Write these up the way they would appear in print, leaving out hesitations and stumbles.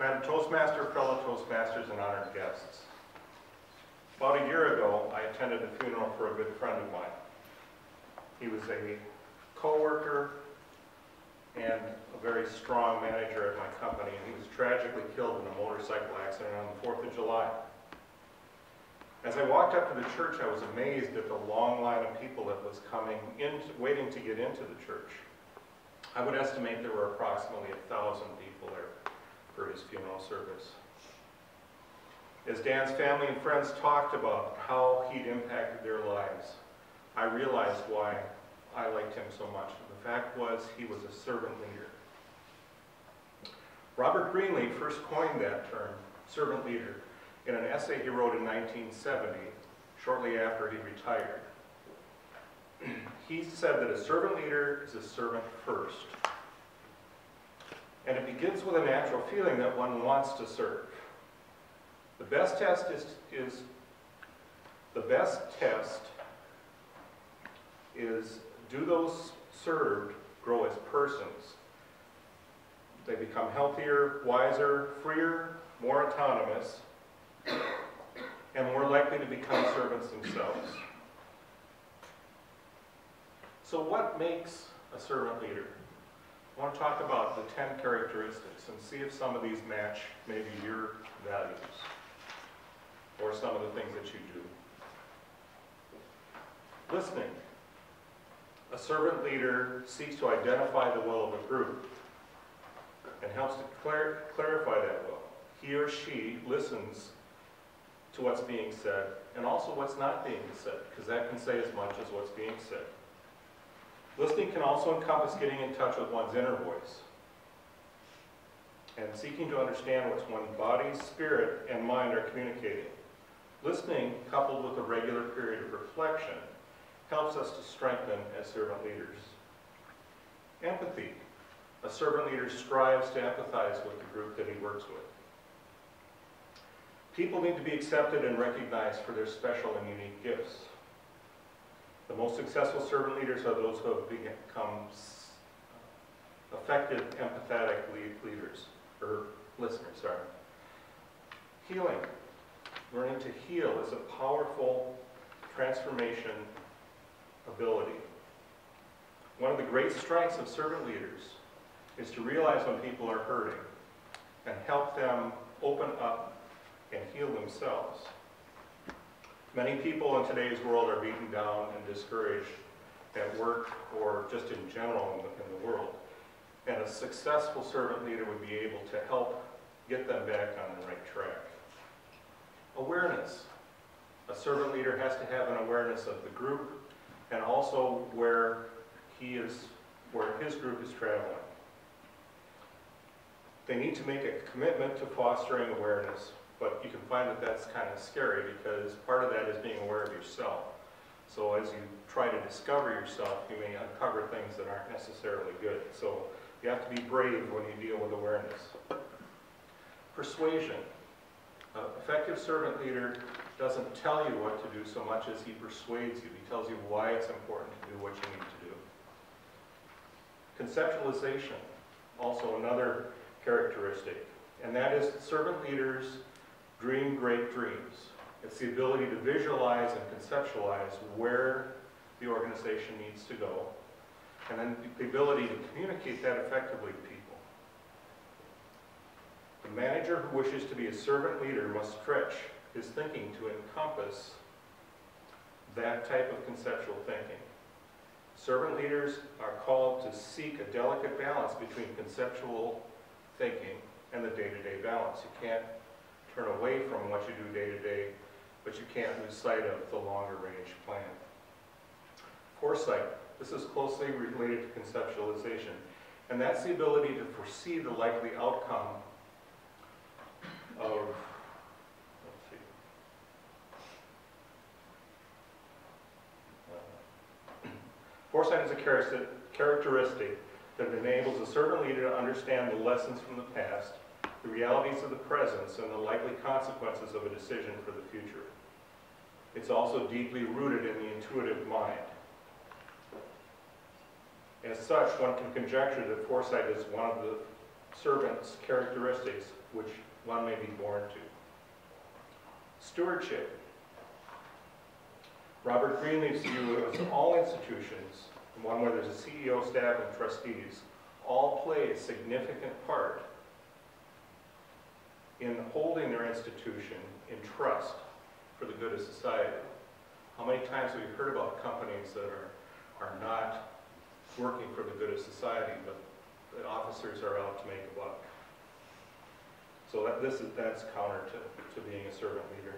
Madam Toastmaster, fellow Toastmasters, and honored guests. About a year ago, I attended the funeral for a good friend of mine. He was a co-worker and a very strong manager at my company, and he was tragically killed in a motorcycle accident on the 4th of July. As I walked up to the church, I was amazed at the long line of people that was coming in, waiting to get into the church. I would estimate there were approximately 1,000 people there for his funeral service. As Dan's family and friends talked about how he'd impacted their lives, I realized why I liked him so much. The fact was, he was a servant leader. Robert Greenlee first coined that term, servant leader, in an essay he wrote in 1970, shortly after he retired. He said that a servant leader is a servant first. And it begins with a natural feeling that one wants to serve. The best test is do those served grow as persons? They become healthier, wiser, freer, more autonomous, and more likely to become servants themselves. So what makes a servant leader? I want to talk about the 10 characteristics and see if some of these match maybe your values or some of the things that you do. Listening. A servant leader seeks to identify the will of a group and helps to clarify that will. He or she listens to what's being said and also what's not being said, because that can say as much as what's being said. Listening can also encompass getting in touch with one's inner voice and seeking to understand what one's body, spirit, and mind are communicating. Listening, coupled with a regular period of reflection, helps us to strengthen as servant leaders. Empathy. A servant leader strives to empathize with the group that he works with. People need to be accepted and recognized for their special and unique gifts. The most successful servant leaders are those who have become effective, empathetic leaders, or listeners, sorry. Healing. Learning to heal is a powerful transformation ability. One of the great strengths of servant leaders is to realize when people are hurting and help them open up and heal themselves. Many people in today's world are beaten down and discouraged at work or just in general in the world. And a successful servant leader would be able to help get them back on the right track. Awareness. A servant leader has to have an awareness of the group and also where his group is traveling. They need to make a commitment to fostering awareness, but you can find that that's kind of scary because part of that is being aware of yourself. So as you try to discover yourself, you may uncover things that aren't necessarily good. So you have to be brave when you deal with awareness. Persuasion. An effective servant leader doesn't tell you what to do so much as he persuades you. He tells you why it's important to do what you need to do. Conceptualization, also another characteristic, and that is servant leaders dream great dreams. It's the ability to visualize and conceptualize where the organization needs to go, and then the ability to communicate that effectively to people. The manager who wishes to be a servant leader must stretch his thinking to encompass that type of conceptual thinking. Servant leaders are called to seek a delicate balance between conceptual thinking and the day-to-day balance. You can't turn away from what you do day-to-day, but you can't lose sight of the longer-range plan. Foresight. This is closely related to conceptualization, and that's the ability to foresee the likely outcome of, foresight is a characteristic that enables a servant leader to understand the lessons from the past, the realities of the present, and the likely consequences of a decision for the future. It's also deeply rooted in the intuitive mind. As such, one can conjecture that foresight is one of the servant's characteristics which one may be born to. Stewardship. Robert Greenleaf's view is all institutions, one where there's a CEO, staff, and trustees, all play a significant part in holding their institution in trust for the good of society. How many times have we heard about companies that are not working for the good of society, but the officers are out to make a buck? So that's counter to being a servant leader.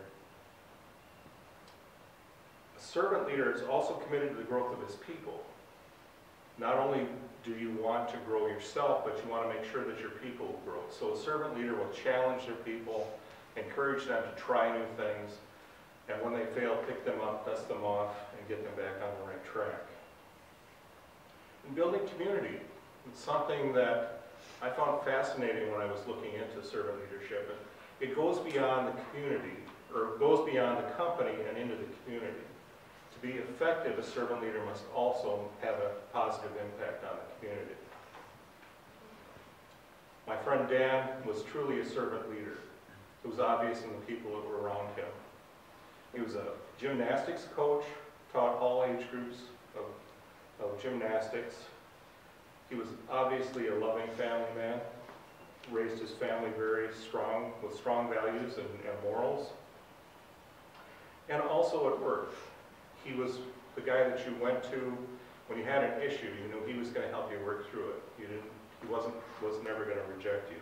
A servant leader is also committed to the growth of his people. Not only do you want to grow yourself, but you want to make sure that your people will grow. So a servant leader will challenge their people, encourage them to try new things, and when they fail, pick them up, dust them off, and get them back on the right track. And building community, it's something that I found fascinating when I was looking into servant leadership. And it goes beyond the community, or goes beyond the company and into the community. To be effective, a servant leader must also have a positive impact on the community. My friend Dan was truly a servant leader. It was obvious in the people that were around him. He was a gymnastics coach, taught all age groups of gymnastics. He was obviously a loving family man, raised his family very strong, with strong values and morals. And also at work, he was the guy that you went to when you had an issue. You knew he was going to help you work through it. He was never going to reject you.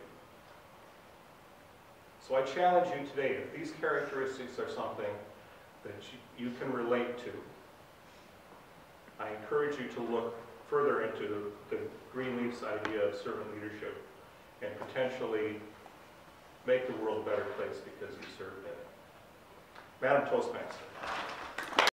So I challenge you today, if these characteristics are something that you can relate to, I encourage you to look further into the Greenleaf's idea of servant leadership and potentially make the world a better place because you served in it. Madam Toastmaster.